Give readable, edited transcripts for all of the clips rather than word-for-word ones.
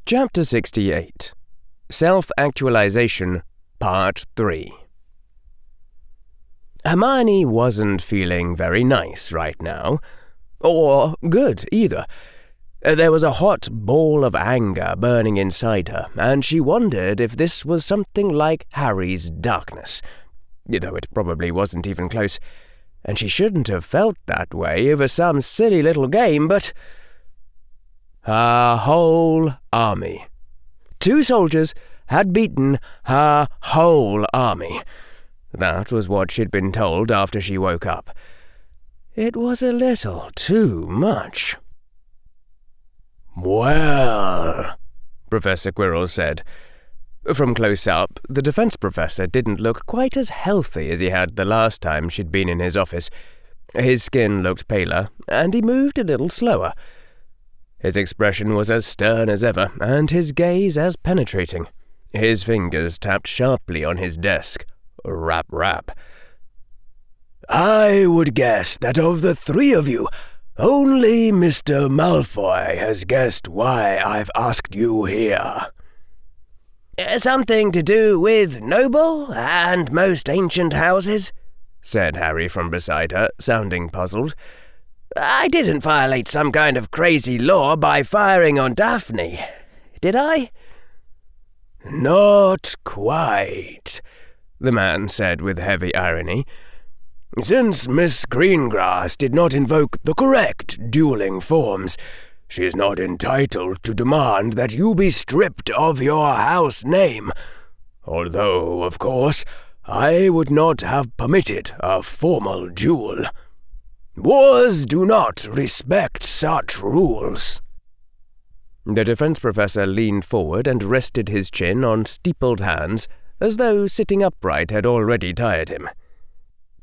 Chapter 68 Self-Actualization, Part 3. Hermione wasn't feeling very nice right now, or good either. There was a hot ball of anger burning inside her, and she wondered if this was something like Harry's darkness, though it probably wasn't even close, and she shouldn't have felt that way over some silly little game, but her whole army. 2 soldiers had beaten her whole army. That was what she'd been told after she woke up. It was a little too much. "Well," Professor Quirrell said. From close up, the defense professor didn't look quite as healthy as he had the last time she'd been in his office. His skin looked paler, and he moved a little slower. His expression was as stern as ever, and his gaze as penetrating. His fingers tapped sharply on his desk. Rap, rap. "I would guess that of the 3 of you, only Mr. Malfoy has guessed why I've asked you here." "Something to do with noble and most ancient houses," said Harry from beside her, sounding puzzled. "I didn't violate some kind of crazy law by firing on Daphne, did I?" "Not quite," the man said with heavy irony. "Since Miss Greengrass did not invoke the correct dueling forms, she is not entitled to demand that you be stripped of your house name, although, of course, I would not have permitted a formal duel. Wars do not respect such rules." The defense professor leaned forward and rested his chin on steepled hands, as though sitting upright had already tired him.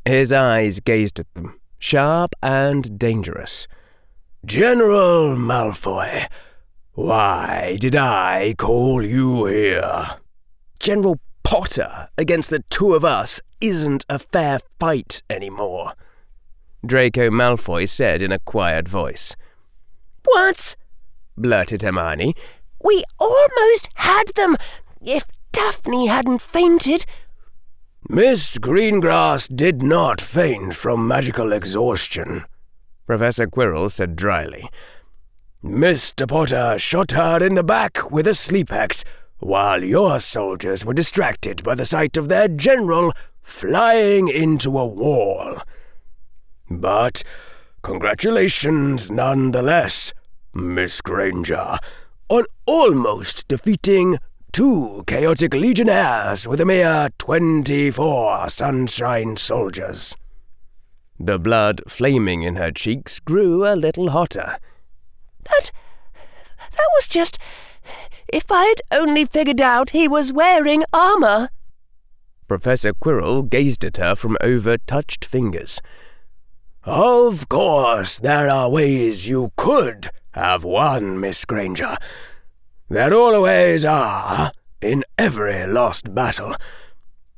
His eyes gazed at them, sharp and dangerous. "General Malfoy, why did I call you here?" "General Potter against the 2 of us isn't a fair fight anymore," Draco Malfoy said in a quiet voice. "What?" blurted Hermione. "We almost had them. If Daphne hadn't fainted—" "Miss Greengrass did not faint from magical exhaustion," Professor Quirrell said dryly. "Mr. Potter shot her in the back with a sleep hex, while your soldiers were distracted by the sight of their general flying into a wall. But congratulations nonetheless, Miss Granger, on almost defeating 2 chaotic legionnaires with a mere 24 sunshine soldiers." The blood flaming in her cheeks grew a little hotter. That was just... if I'd only figured out he was wearing armor." Professor Quirrell gazed at her from over-touched fingers. "Of course there are ways you could have won, Miss Granger. There always are, in every lost battle.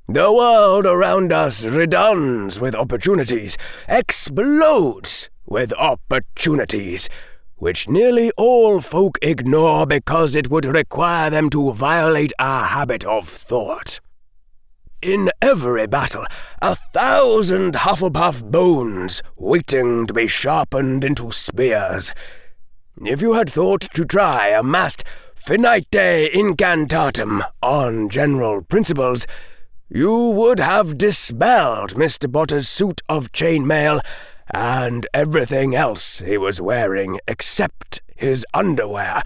The world around us redounds with opportunities, explodes with opportunities, which nearly all folk ignore because it would require them to violate a habit of thought. In every battle, 1,000 Hufflepuff bones waiting to be sharpened into spears. If you had thought to try a massed finite incantatum on general principles, you would have dispelled Mr. Potter's suit of chainmail and everything else he was wearing except his underwear,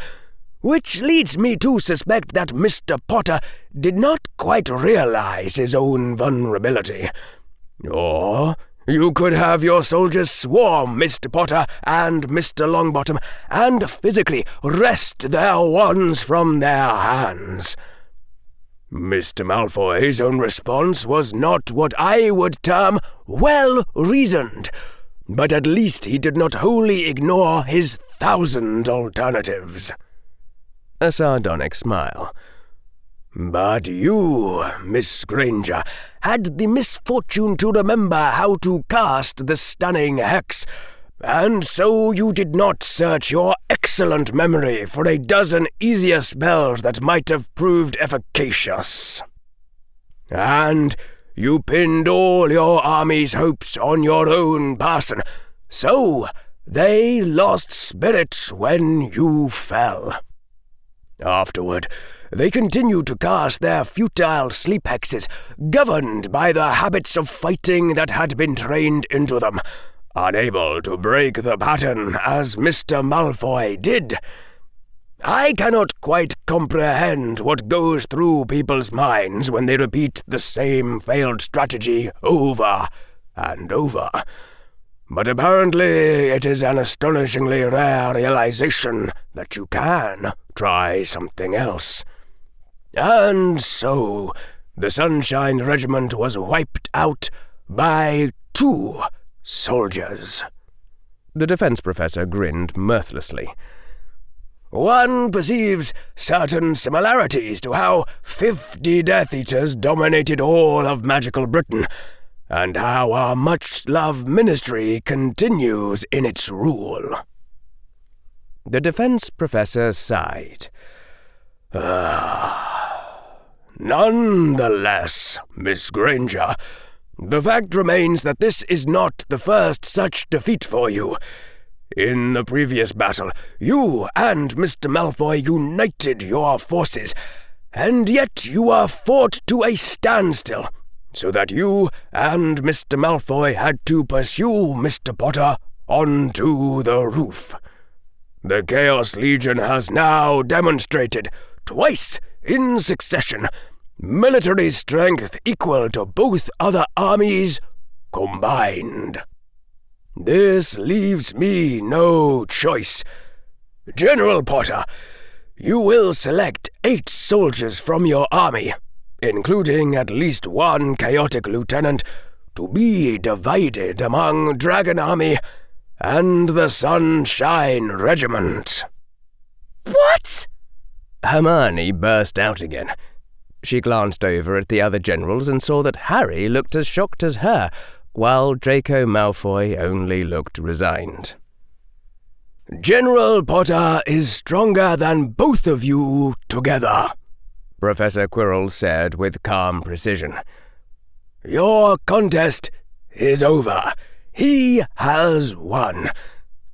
which leads me to suspect that Mr. Potter did not quite realize his own vulnerability. Or you could have your soldiers swarm Mr. Potter and Mr. Longbottom and physically wrest their wands from their hands. Mr. Malfoy's own response was not what I would term well-reasoned, but at least he did not wholly ignore his 1,000 alternatives." A sardonic smile. "But you, Miss Granger, had the misfortune to remember how to cast the stunning hex And so you did not search your excellent memory for a dozen easier spells that might have proved efficacious. And you pinned all your army's hopes on your own person, so they lost spirit when you fell. Afterward, they continued to cast their futile sleep hexes, governed by the habits of fighting that had been trained into them, unable to break the pattern as Mr. Malfoy did. I cannot quite comprehend what goes through people's minds when they repeat the same failed strategy over and over. But apparently it is an astonishingly rare realization that you can try something else. And so, the Sunshine Regiment was wiped out by 2 soldiers. The defense professor grinned mirthlessly. One perceives certain similarities to how 50 Death Eaters dominated all of magical Britain, and how our much-loved ministry continues in its rule. The defense professor sighed. Nonetheless, Miss Granger, the fact remains that this is not the first such defeat for you. In the previous battle, you and Mr. Malfoy united your forces, and yet you were fought to a standstill, so that you and Mr. Malfoy had to pursue Mr. Potter onto the roof. The Chaos Legion has now demonstrated, twice in succession, military strength equal to both other armies combined. This leaves me no choice. General Potter, you will select 8 soldiers from your army, including at least 1 chaotic lieutenant, to be divided among Dragon Army and the Sunshine Regiment. What? Hermione burst out again. She glanced over at the other generals and saw that Harry looked as shocked as her, while Draco Malfoy only looked resigned. General Potter is stronger than both of you together, Professor Quirrell said with calm precision. Your contest is over. He has won,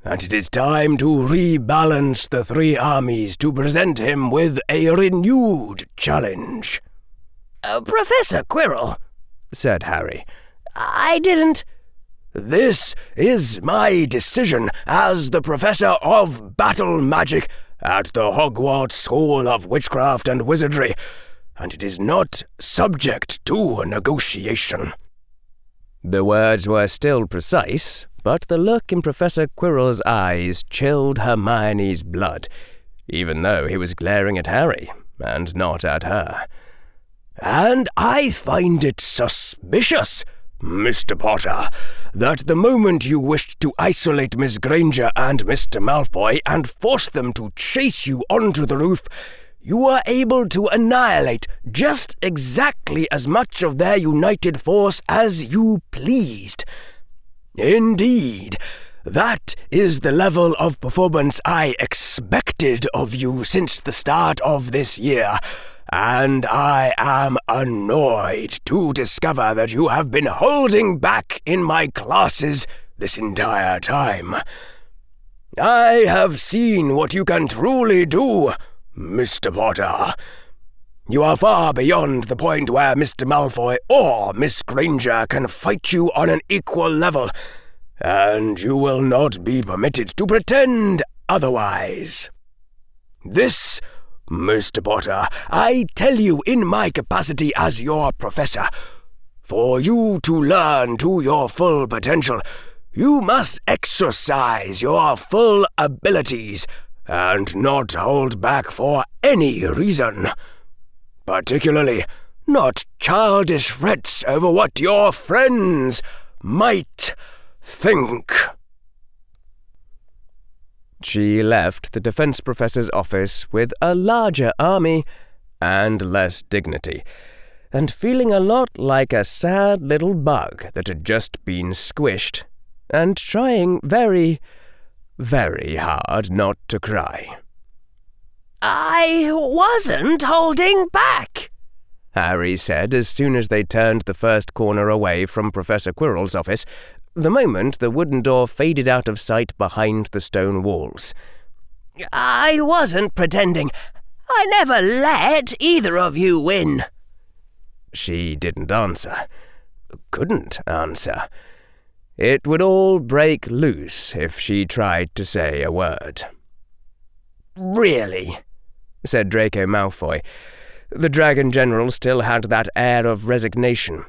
and it is time to rebalance the 3 armies to present him with a renewed challenge. Professor Quirrell, said Harry. I didn't... This is my decision as the Professor of Battle Magic at the Hogwarts School of Witchcraft and Wizardry, and it is not subject to negotiation. The words were still precise, but the look in Professor Quirrell's eyes chilled Hermione's blood, even though he was glaring at Harry, and not at her. And I find it suspicious, Mr. Potter, that the moment you wished to isolate Miss Granger and Mr. Malfoy and force them to chase you onto the roof, you were able to annihilate just exactly as much of their united force as you pleased. Indeed, that is the level of performance I expected of you since the start of this year, and I am annoyed to discover that you have been holding back in my classes this entire time. I have seen what you can truly do, Mr. Potter. You are far beyond the point where Mr. Malfoy or Miss Granger can fight you on an equal level, and you will not be permitted to pretend otherwise. This, Mr. Potter, I tell you in my capacity as your professor. For you to learn to your full potential, you must exercise your full abilities and not hold back for any reason. Particularly, not childish threats over what your friends might think. She left the defense professor's office with a larger army and less dignity, and feeling a lot like a sad little bug that had just been squished and trying very, very hard not to cry. "I wasn't holding back," Harry said as soon as they turned the first corner away from Professor Quirrell's office, the moment the wooden door faded out of sight behind the stone walls. "I wasn't pretending. I never let either of you win." She didn't answer. Couldn't answer. It would all break loose if she tried to say a word. "Really?" said Draco Malfoy. The Dragon General still had that air of resignation.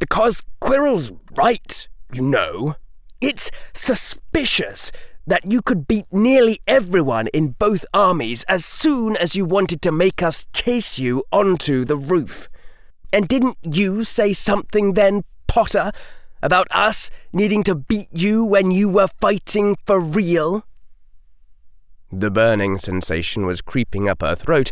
"Because Quirrell's right, you know. It's suspicious that you could beat nearly everyone in both armies as soon as you wanted to make us chase you onto the roof. And didn't you say something then, Potter, about us needing to beat you when you were fighting for real?" The burning sensation was creeping up her throat,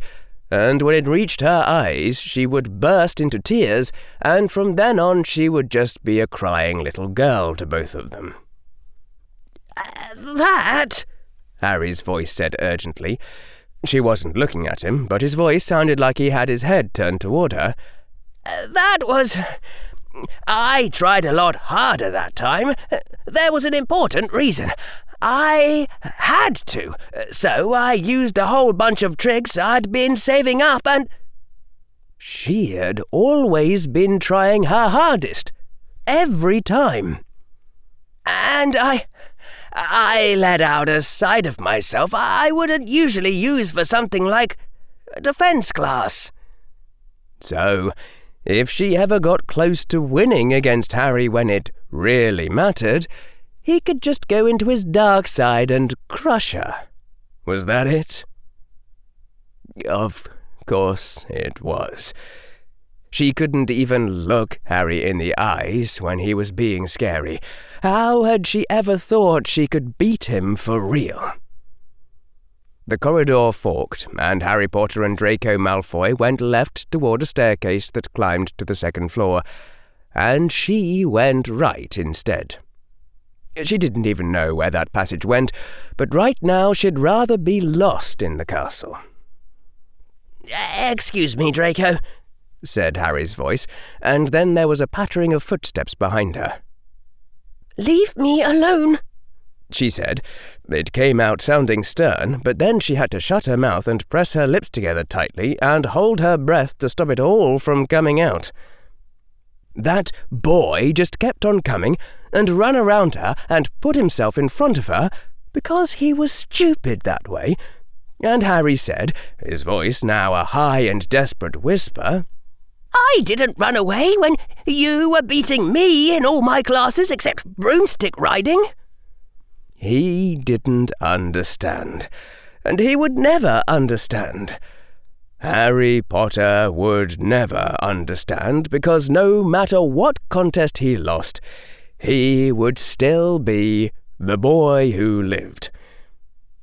and when it reached her eyes, she would burst into tears, and from then on she would just be a crying little girl to both of them. "That," Harry's voice said urgently. She wasn't looking at him, but his voice sounded like he had his head turned toward her. "That was... I tried a lot harder that time. There was an important reason. I had to, so I used a whole bunch of tricks I'd been saving up and—" She had always been trying her hardest, every time. "And I let out a side of myself I wouldn't usually use for something like a defense class." So, if she ever got close to winning against Harry when it really mattered, he could just go into his dark side and crush her. Was that it? Of course it was. She couldn't even look Harry in the eyes when he was being scary. How had she ever thought she could beat him for real? The corridor forked, and Harry Potter and Draco Malfoy went left toward a staircase that climbed to the second floor, and she went right instead. She didn't even know where that passage went, but right now she'd rather be lost in the castle. "Excuse me, Draco," said Harry's voice, and then there was a pattering of footsteps behind her. "Leave me alone," she said. It came out sounding stern, but then she had to shut her mouth and press her lips together tightly and hold her breath to stop it all from coming out. That boy just kept on coming and ran around her and put himself in front of her because he was stupid that way, and Harry said, his voice now a high and desperate whisper, "I didn't run away when you were beating me in all my classes except broomstick riding." He didn't understand, and he would never understand. Harry Potter would never understand, because no matter what contest he lost, he would still be the boy who lived.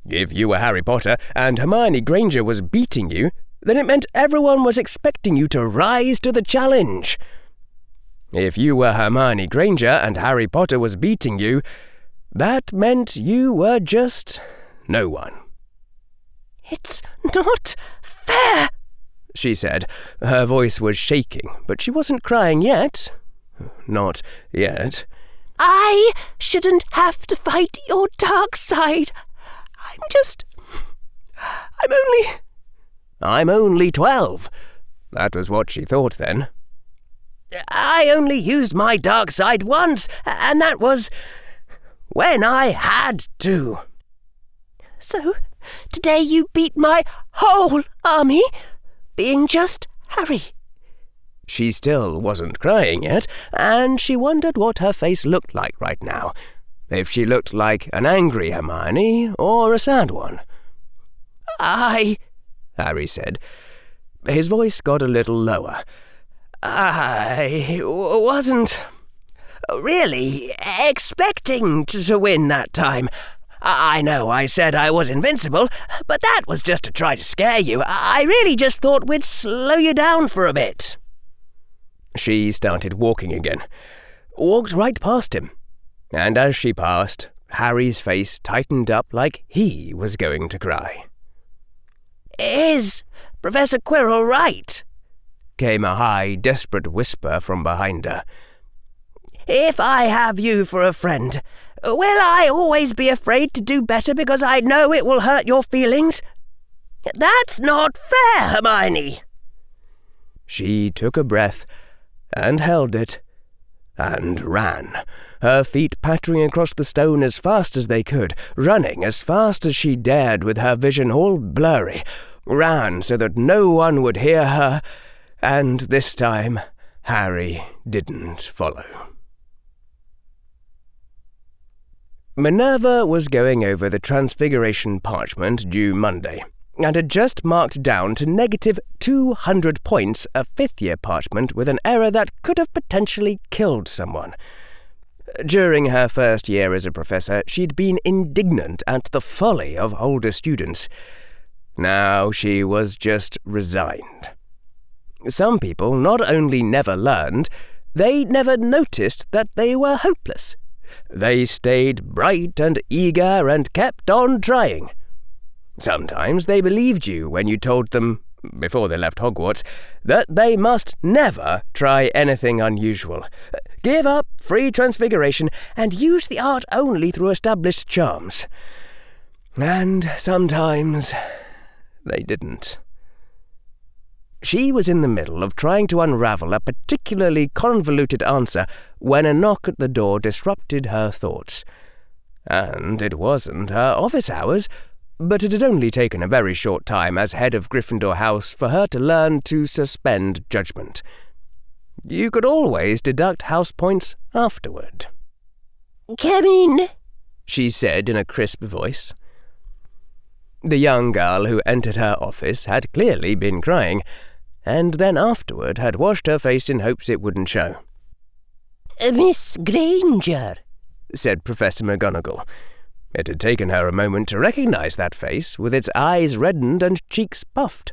If you were Harry Potter and Hermione Granger was beating you, then it meant everyone was expecting you to rise to the challenge. If you were Hermione Granger and Harry Potter was beating you, that meant you were just no one. "It's not fair," she said. Her voice was shaking, but she wasn't crying yet. Not yet. "I shouldn't have to fight your dark side. I'm only 12. That was what she thought then. "I only used my dark side once, and that was when I had to." "So, today you beat my whole army, being just Harry." She still wasn't crying yet, and she wondered what her face looked like right now. If she looked like an angry Hermione or a sad one. Harry said. His voice got a little lower. "I wasn't really expecting to win that time. I know I said I was invincible, but that was just to try to scare you. I really just thought we'd slow you down for a bit." She started walking again. Walked right past him. and as she passed, Harry's face tightened up like he was going to cry. "Is Professor Quirrell right?" came a high, desperate whisper from behind her. "If I have you for a friend, will I always be afraid to do better because I know it will hurt your feelings? That's not fair, Hermione." She took a breath and held it and ran, her feet pattering across the stone as fast as they could, running as fast as she dared with her vision all blurry, ran so that no one would hear her, and this time Harry didn't follow. Minerva was going over the Transfiguration parchment due Monday, and had just marked down to negative 200 points a fifth-year parchment with an error that could have potentially killed someone. During her first year as a professor, she'd been indignant at the folly of older students. Now she was just resigned. Some people not only never learned, they never noticed that they were hopeless. They stayed bright and eager and kept on trying. Sometimes they believed you when you told them, before they left Hogwarts, that they must never try anything unusual, give up free transfiguration, and use the art only through established charms. And sometimes they didn't. She was in the middle of trying to unravel a particularly convoluted answer when a knock at the door disrupted her thoughts. And it wasn't her office hours, but it had only taken a very short time as head of Gryffindor House for her to learn to suspend judgment. You could always deduct house points afterward. "Come in," she said in a crisp voice. The young girl who entered her office had clearly been crying, and then afterward had washed her face in hopes it wouldn't show. "Miss Granger," said Professor McGonagall. It had taken her a moment to recognize that face, with its eyes reddened and cheeks puffed.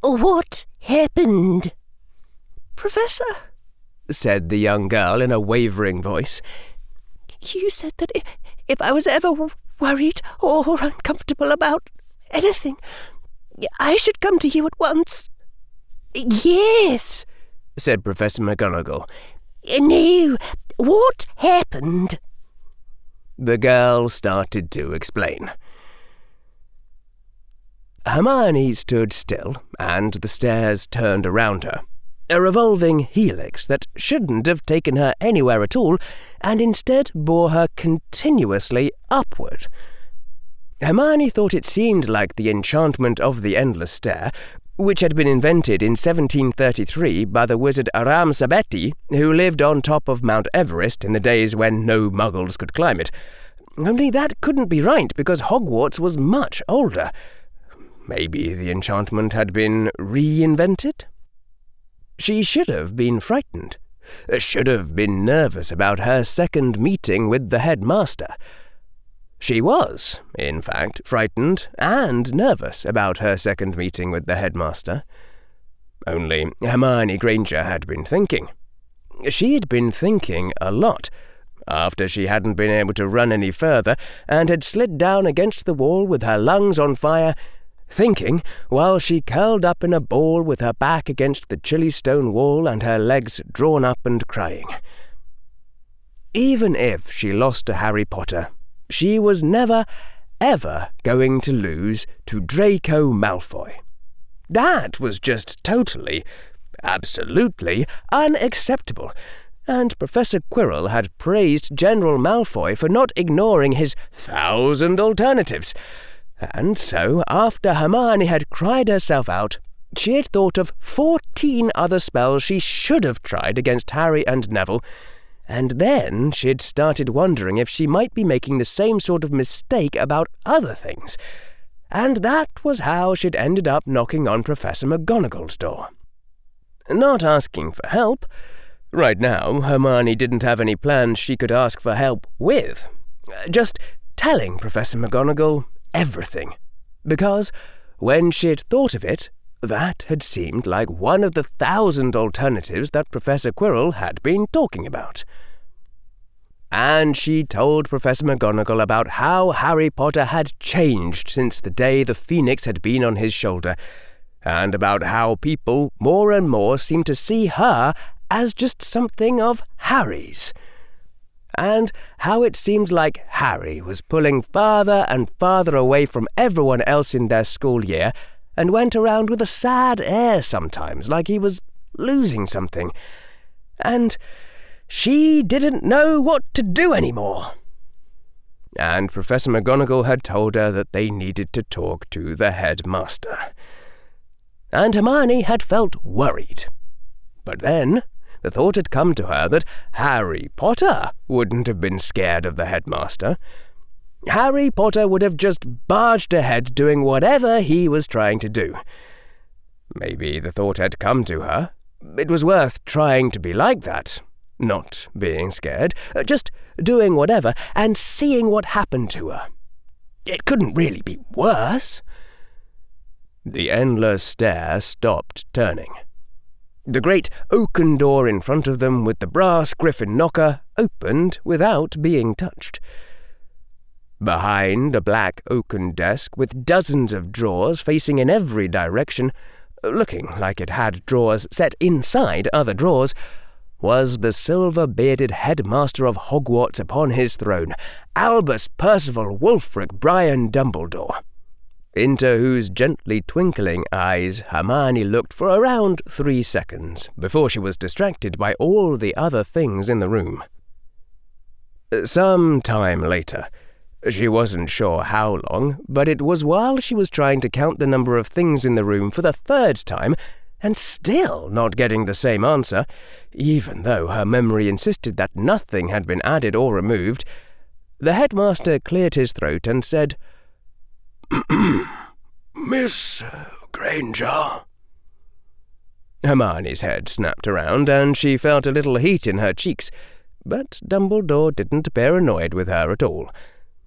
"What happened?" "Professor," said the young girl in a wavering voice, "you said that if I was ever worried or uncomfortable about anything, I should come to you at once." "Yes," said Professor McGonagall. "No, what happened?" The girl started to explain. Hermione stood still, and the stairs turned around her, a revolving helix that shouldn't have taken her anywhere at all, and instead bore her continuously upward. Hermione thought it seemed like the enchantment of the endless stair, which had been invented in 1733 by the wizard Aram Sabeti, who lived on top of Mount Everest in the days when no muggles could climb it. Only that couldn't be right, because Hogwarts was much older. Maybe the enchantment had been reinvented? She should have been frightened. Should have been nervous about her second meeting with the headmaster. She was, in fact, frightened and nervous about her second meeting with the headmaster. Only Hermione Granger had been thinking. She had been thinking a lot, after she hadn't been able to run any further and had slid down against the wall with her lungs on fire, thinking while she curled up in a ball with her back against the chilly stone wall and her legs drawn up and crying. Even if she lost to Harry Potter, she was never, ever going to lose to Draco Malfoy. That was just totally, absolutely unacceptable, and Professor Quirrell had praised General Malfoy for not ignoring his 1,000 alternatives. And so, after Hermione had cried herself out, she had thought of 14 other spells she should have tried against Harry and Neville, and then she'd started wondering if she might be making the same sort of mistake about other things. And that was how she'd ended up knocking on Professor McGonagall's door. Not asking for help. Right now, Hermione didn't have any plans she could ask for help with. Just telling Professor McGonagall everything. Because, when she'd thought of it, that had seemed like one of the 1,000 alternatives that Professor Quirrell had been talking about. and she told Professor McGonagall about how Harry Potter had changed since the day the Phoenix had been on his shoulder, and about how people more and more seemed to see her as just something of Harry's, and how it seemed like Harry was pulling farther and farther away from everyone else in their school year and went around with a sad air sometimes, like he was losing something, and she didn't know what to do anymore. And Professor McGonagall had told her that they needed to talk to the headmaster. And Hermione had felt worried. But then the thought had come to her that Harry Potter wouldn't have been scared of the headmaster. Harry Potter would have just barged ahead doing whatever he was trying to do. Maybe the thought had come to her. It was worth trying to be like that. Not being scared, just doing whatever and seeing what happened to her. It couldn't really be worse. The endless stare stopped turning. The great oaken door in front of them with the brass griffin knocker opened without being touched. Behind a black oaken desk with dozens of drawers facing in every direction, looking like it had drawers set inside other drawers, was the silver-bearded headmaster of Hogwarts upon his throne, Albus Percival Wulfric Brian Dumbledore, into whose gently twinkling eyes Hermione looked for around 3 seconds before she was distracted by all the other things in the room. Some time later, she wasn't sure how long, but it was while she was trying to count the number of things in the room for the 3rd time, and still not getting the same answer, even though her memory insisted that nothing had been added or removed, the headmaster cleared his throat and said, "Miss Granger." Hermione's head snapped around, and she felt a little heat in her cheeks, but Dumbledore didn't appear annoyed with her at all,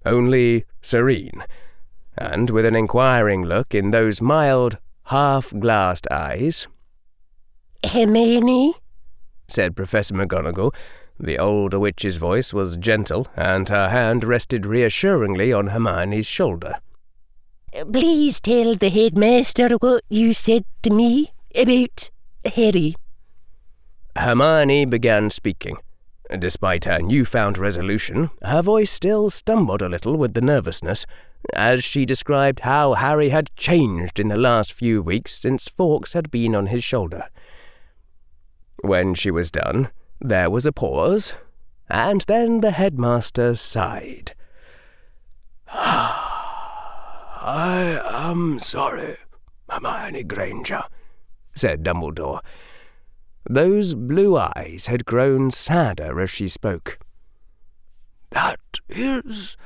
only serene, and with an inquiring look in those mild, half-glassed eyes. "Hermione?" said Professor McGonagall. The older witch's voice was gentle, and her hand rested reassuringly on Hermione's shoulder. "Please tell the headmaster what you said to me about Harry." Hermione began speaking. Despite her newfound resolution, her voice still stumbled a little with the nervousness, as she described how Harry had changed in the last few weeks since Fawkes had been on his shoulder. When she was done, there was a pause, and then the headmaster sighed. "I am sorry, Hermione Granger," said Dumbledore. Those blue eyes had grown sadder as she spoke. "That is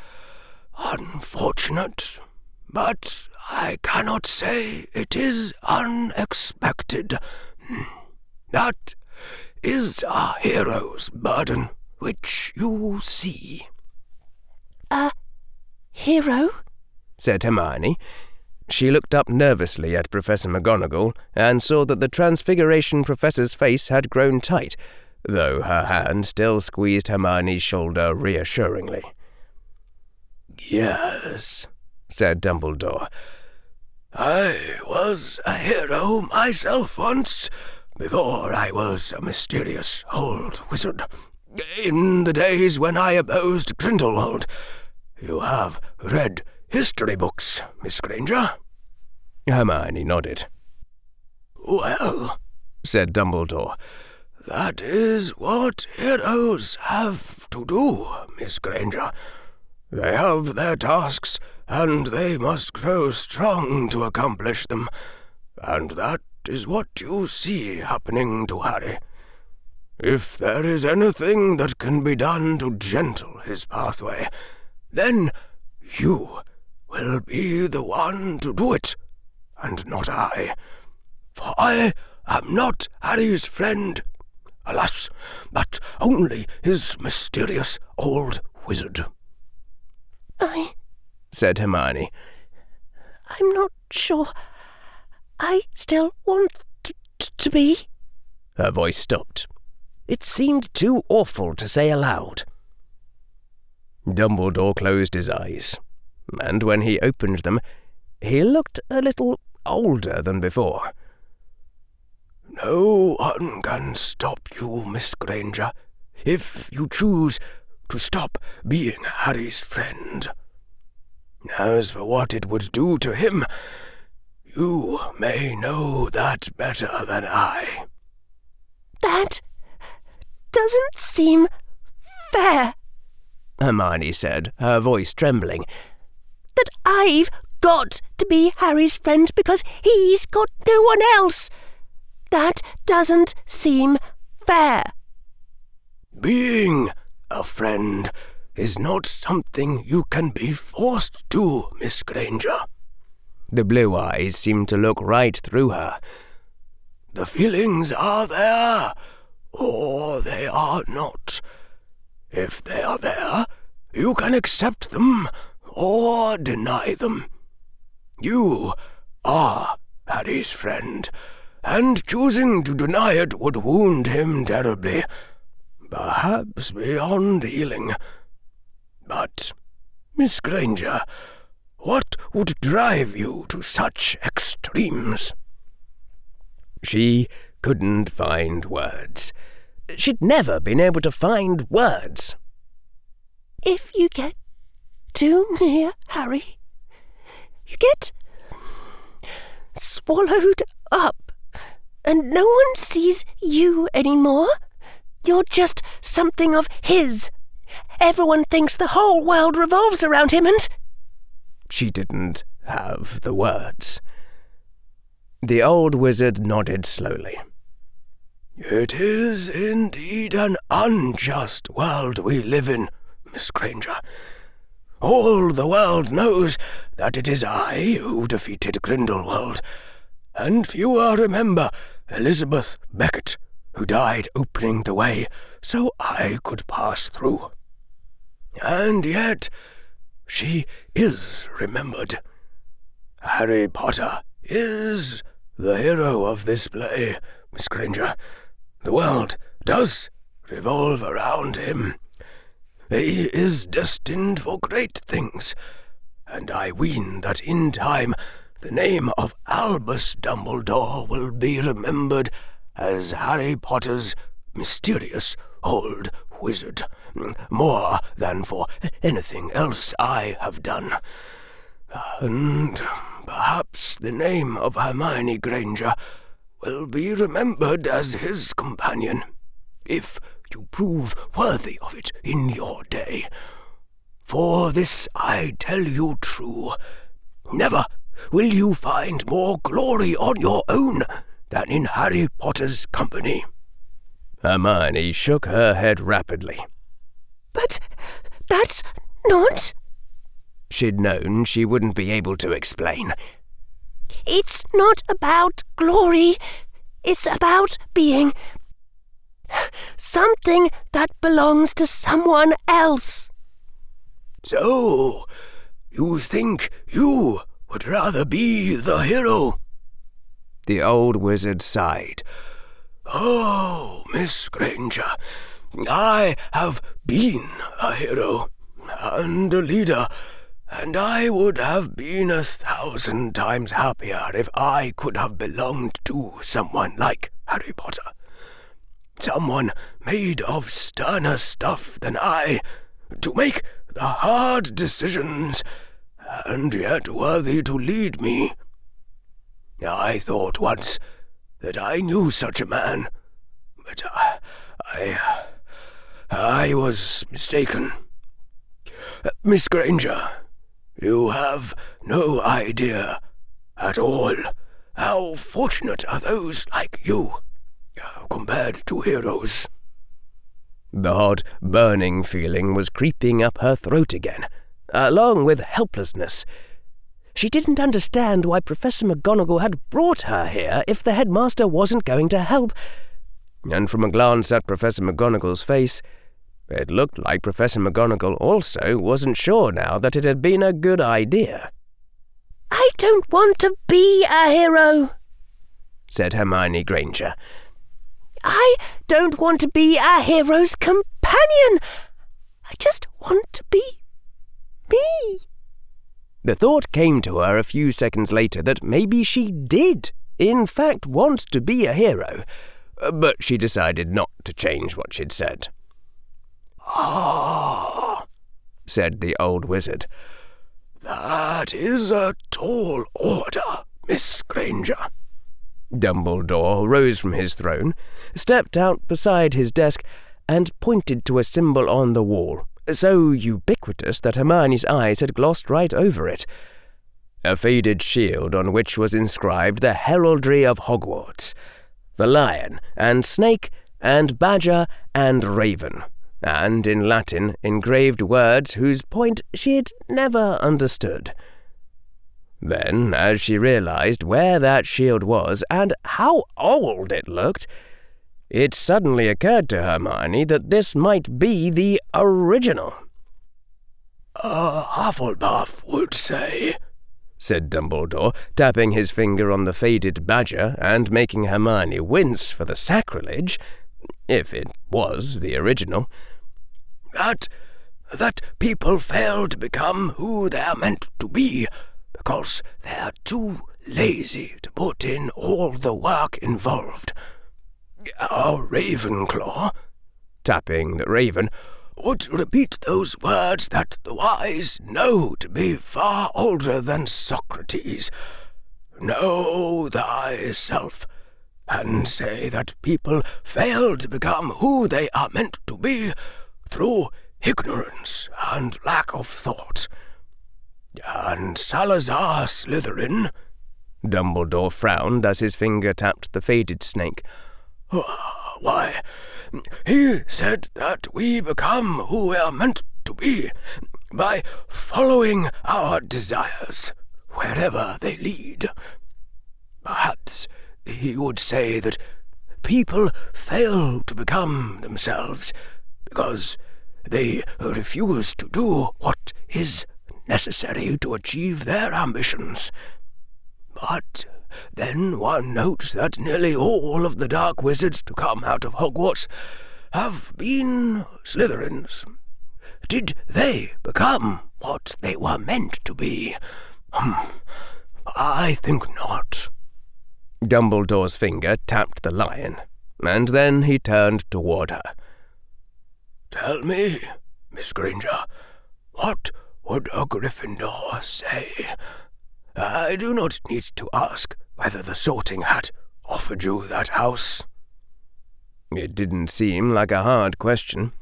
unfortunate, but I cannot say it is unexpected. That is a hero's burden, which you see." "A hero?" said Hermione. She looked up nervously at Professor McGonagall and saw that the Transfiguration Professor's face had grown tight, though her hand still squeezed Hermione's shoulder reassuringly. "Yes," said Dumbledore. "I was a hero myself once, before I was a mysterious old wizard, in the days when I opposed Grindelwald. You have read history books, Miss Granger?" Hermione nodded. "Well," said Dumbledore, "that is what heroes have to do, Miss Granger. They have their tasks, and they must grow strong to accomplish them, and that is what you see happening to Harry. If there is anything that can be done to gentle his pathway, then you will be the one to do it, and not I. For I am not Harry's friend, alas, but only his mysterious old wizard." said Hermione. "I'm not sure I still want to be." Her voice stopped. It seemed too awful to say aloud. Dumbledore closed his eyes, and when he opened them, he looked a little older than before. "No one can stop you, Miss Granger, if you choose to stop being Harry's friend. As for what it would do to him, you may know that better than I." "That doesn't seem fair," Hermione said, her voice trembling. "That I've got to be Harry's friend because he's got no one else. That doesn't seem fair." "Being a friend is not something you can be forced to, Miss Granger." The blue eyes seemed to look right through her. "The feelings are there, or they are not. If they are there, you can accept them or deny them. You are Harry's friend, and choosing to deny it would wound him terribly, perhaps beyond healing. But, Miss Granger, what would drive you to such extremes?" She couldn't find words. She'd never been able to find words. "If you get too near Harry, you get swallowed up, and no one sees you anymore. You're just something of his. Everyone thinks the whole world revolves around him, and—" She didn't have the words. The old wizard nodded slowly. "It is indeed an unjust world we live in, Miss Granger. All the world knows that it is I who defeated Grindelwald, and fewer remember Elizabeth Beckett, who died opening the way so I could pass through. And yet, she is remembered. Harry Potter is the hero of this play, Miss Granger. The world does revolve around him. He is destined for great things, and I ween that in time the name of Albus Dumbledore will be remembered as Harry Potter's mysterious old wizard, more than for anything else I have done. And perhaps the name of Hermione Granger will be remembered as his companion, if you prove worthy of it in your day. For this I tell you true, never will you find more glory on your own than in Harry Potter's company." Hermione shook her head rapidly. "But that's not—" She'd known she wouldn't be able to explain. "It's not about glory. It's about being something that belongs to someone else." "So, you think you would rather be the hero?" The old wizard sighed. "Oh, Miss Granger, I have been a hero and a leader, and I would have been 1,000 times happier if I could have belonged to someone like Harry Potter. Someone made of sterner stuff than I, to make the hard decisions, and yet worthy to lead me. I thought once that I knew such a man, but I was mistaken. Miss Granger, you have no idea at all how fortunate are those like you, compared to heroes." The hot, burning feeling was creeping up her throat again, along with helplessness. She didn't understand why Professor McGonagall had brought her here if the headmaster wasn't going to help, and from a glance at Professor McGonagall's face, it looked like Professor McGonagall also wasn't sure now that it had been a good idea. "I don't want to be a hero," said Hermione Granger. "I don't want to be a hero's companion. I just want to be me. The thought came to her a few seconds later that maybe she did, in fact, want to be a hero, but she decided not to change what she'd said. "Ah," said the old wizard. "That is a tall order, Miss Granger." Dumbledore rose from his throne, stepped out beside his desk, and pointed to a symbol on the wall, so ubiquitous that Hermione's eyes had glossed right over it. A faded shield on which was inscribed the heraldry of Hogwarts, the lion and snake and badger and raven, and in Latin engraved words whose point she had never understood. Then, as she realized where that shield was and how old it looked, it suddenly occurred to Hermione that this might be the original. "A Hufflepuff would say," said Dumbledore, tapping his finger on the faded badger and making Hermione wince for the sacrilege, if it was the original, that people fail to become who they are meant to be because they are too lazy to put in all the work involved. A Ravenclaw," tapping the raven, "would repeat those words that the wise know to be far older than Socrates. Know thyself, and say that people fail to become who they are meant to be through ignorance and lack of thought. And Salazar Slytherin," Dumbledore frowned as his finger tapped the faded snake, "why, he said that we become who we are meant to be by following our desires wherever they lead. Perhaps he would say that people fail to become themselves because they refuse to do what is necessary to achieve their ambitions. But then one notes that nearly all of the dark wizards to come out of Hogwarts have been Slytherins. Did they become what they were meant to be? I think not." Dumbledore's finger tapped the lion, and then he turned toward her. "Tell me, Miss Granger, what would a Gryffindor say? I do not need to ask whether the Sorting Hat offered you that house." It didn't seem like a hard question.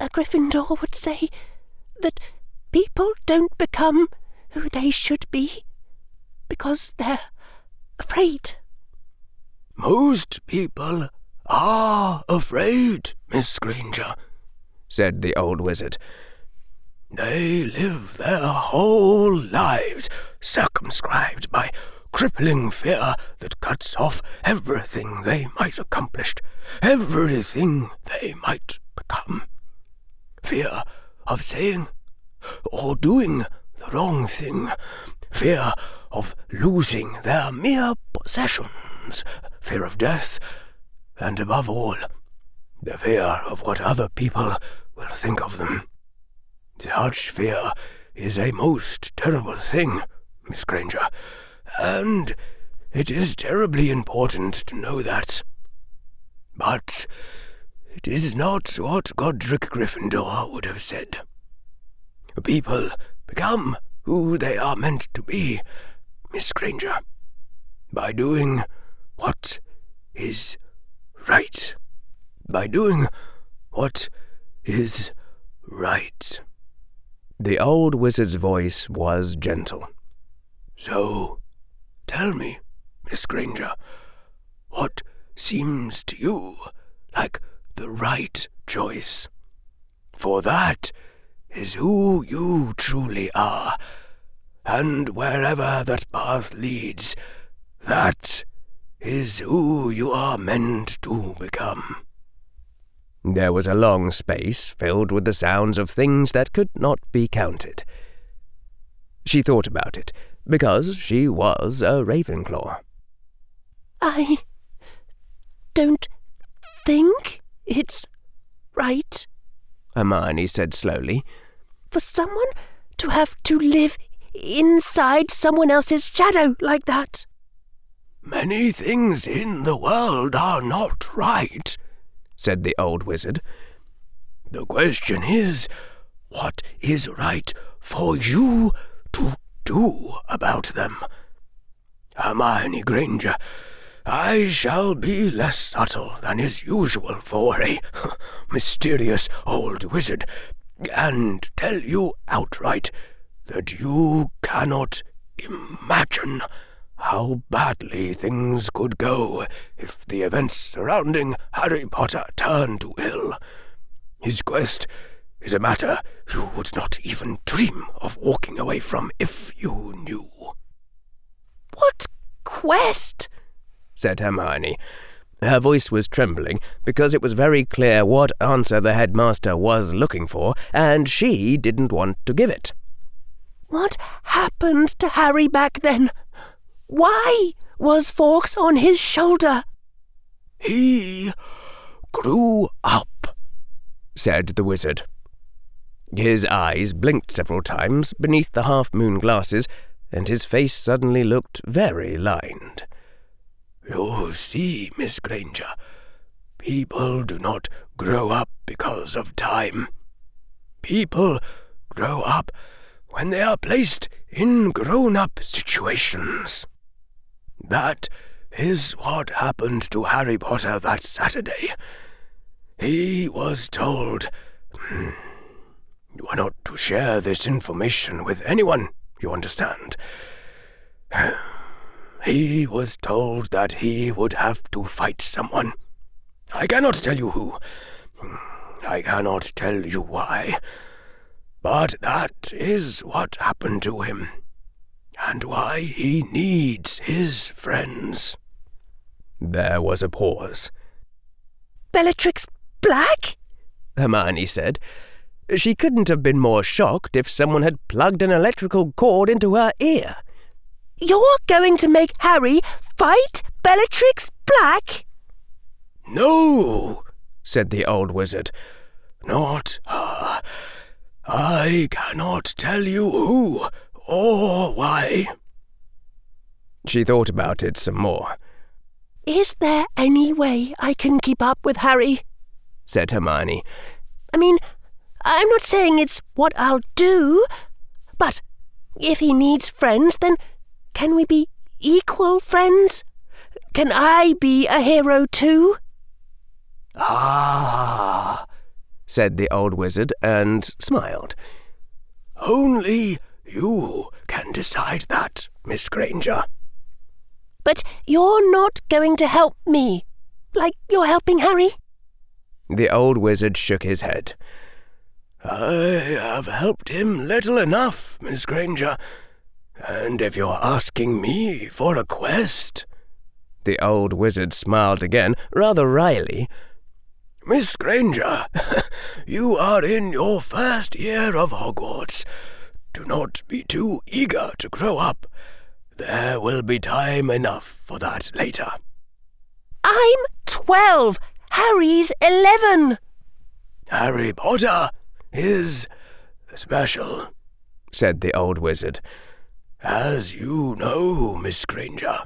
A Gryffindor would say that people don't become who they should be because they're afraid. "Most people are afraid, Miss Granger," said the old wizard. "They live their whole lives circumscribed by crippling fear that cuts off everything they might accomplish, everything they might become. Fear of saying or doing the wrong thing, fear of losing their mere possessions, fear of death, and above all, the fear of what other people will think of them. Such fear is a most terrible thing, Miss Granger, and it is terribly important to know that. But it is not what Godric Gryffindor would have said. People become who they are meant to be, Miss Granger, by doing what is right. By doing what is right." The old wizard's voice was gentle. "So, tell me, Miss Granger, what seems to you like the right choice? For that is who you truly are, and wherever that path leads, that is who you are meant to become." There was a long space filled with the sounds of things that could not be counted. She thought about it, because she was a Ravenclaw. I don't think it's right Hermione said slowly. For someone to have to live inside someone else's shadow like that. Many things in the world are not right, said the old wizard. The question is, what is right for you to do about them? Hermione Granger, I shall be less subtle than is usual for a mysterious old wizard, and tell you outright that you cannot imagine how badly things could go if the events surrounding Harry Potter turn to ill. His quest is a matter you would not even dream of walking away from if you knew. What quest? Said Hermione. Her voice was trembling because it was very clear what answer the headmaster was looking for, and she didn't want to give it. What happened to Harry back then? Why was Fawkes on his shoulder? He grew up, said the wizard. His eyes blinked several times beneath the half-moon glasses, and his face suddenly looked very lined. You see, Miss Granger, people do not grow up because of time. People grow up when they are placed in grown-up situations. That is what happened to Harry Potter that Saturday. He was told, you are not to share this information with anyone, you understand. He was told that he would have to fight someone. I cannot tell you who. I cannot tell you why. But that is what happened to him, and why he needs his friends. There was a pause. Bellatrix Black? Hermione said. She couldn't have been more shocked if someone had plugged an electrical cord into her ear. You're going to make Harry fight Bellatrix Black? No, said the old wizard. Not her. I cannot tell you who or why. She thought about it some more. Is there any way I can keep up with Harry? Said Hermione. I mean, I'm not saying it's what I'll do, but if he needs friends, then can we be equal friends? Can I be a hero too? Ah, said the old wizard and smiled. Only you can decide that, Miss Granger. But you're not going to help me, like you're helping Harry? The old wizard shook his head. I have helped him little enough, Miss Granger. And if you're asking me for a quest... The old wizard smiled again, rather wryly. Miss Granger, you are in your first year of Hogwarts. Do not be too eager to grow up. There will be time enough for that later. I'm 12. Harry's 11. Harry Potter is special, said the old wizard. As you know, Miss Granger.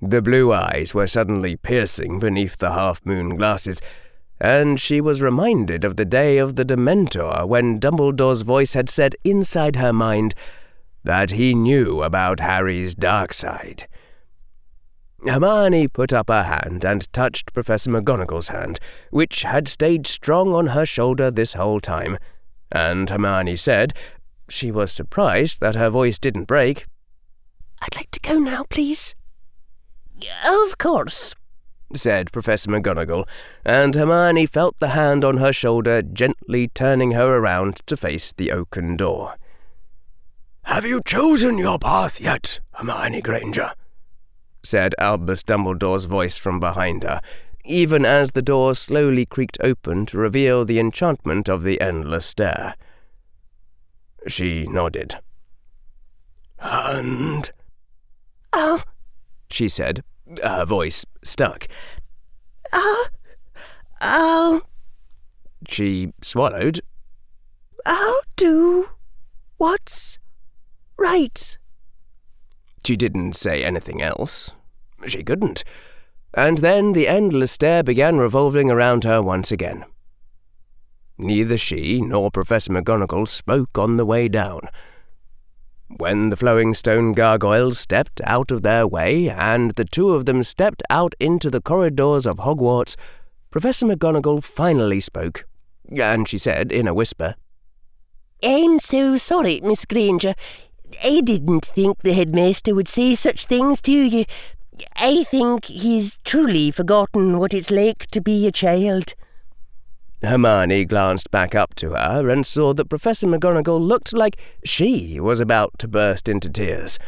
The blue eyes were suddenly piercing beneath the half-moon glasses, and she was reminded of the day of the Dementor when Dumbledore's voice had said inside her mind that he knew about Harry's dark side. Hermione put up her hand and touched Professor McGonagall's hand, which had stayed strong on her shoulder this whole time, and Hermione said, she was surprised that her voice didn't break, I'd like to go now, please. Of course, said Professor McGonagall, and Hermione felt the hand on her shoulder gently turning her around to face the oaken door. Have you chosen your path yet, Hermione Granger? Said Albus Dumbledore's voice from behind her, even as the door slowly creaked open to reveal the enchantment of the endless stair. She nodded. And? Oh, she said, her voice stuck. I'll... She swallowed. I'll do what's right. She didn't say anything else. She couldn't. And then the endless stare began revolving around her once again. Neither she nor Professor McGonagall spoke on the way down. When the flowing stone gargoyles stepped out of their way and the two of them stepped out into the corridors of Hogwarts, Professor McGonagall finally spoke, and she said in a whisper, I'm so sorry, Miss Granger. I didn't think the headmaster would say such things to you. I think he's truly forgotten what it's like to be a child. Hermione glanced back up to her and saw that Professor McGonagall looked like she was about to burst into tears.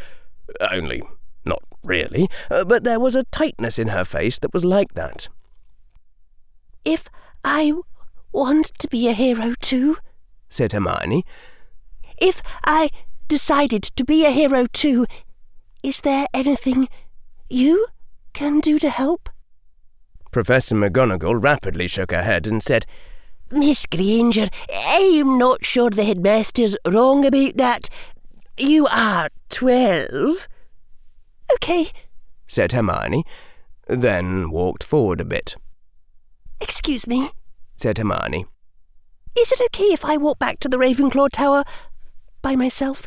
Only, not really, but there was a tightness in her face that was like that. If I want to be a hero too, said Hermione. If I decided to be a hero too, is there anything you can do to help? Professor McGonagall rapidly shook her head and said, Miss Granger, I'm not sure the headmaster's wrong about that. You are 12. OK, said Hermione, then walked forward a bit. Excuse me, said Hermione. Is it OK if I walk back to the Ravenclaw Tower by myself?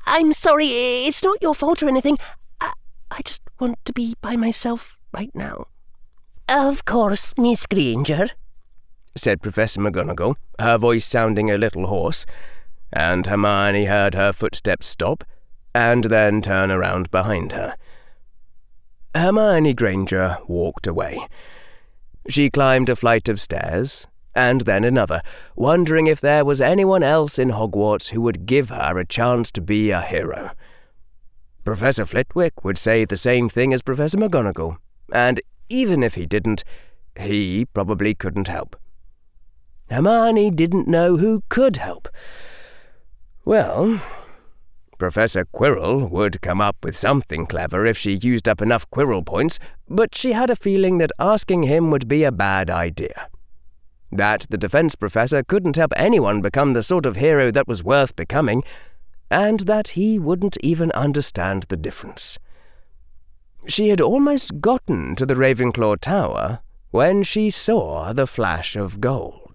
I'm sorry, it's not your fault or anything. I just want to be by myself right now. Of course, Miss Granger, said Professor McGonagall, her voice sounding a little hoarse, and Hermione heard her footsteps stop, and then turn around behind her. Hermione Granger walked away. She climbed a flight of stairs, and then another, wondering if there was anyone else in Hogwarts who would give her a chance to be a hero. Professor Flitwick would say the same thing as Professor McGonagall, and even if he didn't, he probably couldn't help. Hermione didn't know who could help. Well, Professor Quirrell would come up with something clever if she used up enough Quirrell points, but she had a feeling that asking him would be a bad idea. That the defense professor couldn't help anyone become the sort of hero that was worth becoming, and that he wouldn't even understand the difference. She had almost gotten to the Ravenclaw Tower when she saw the flash of gold.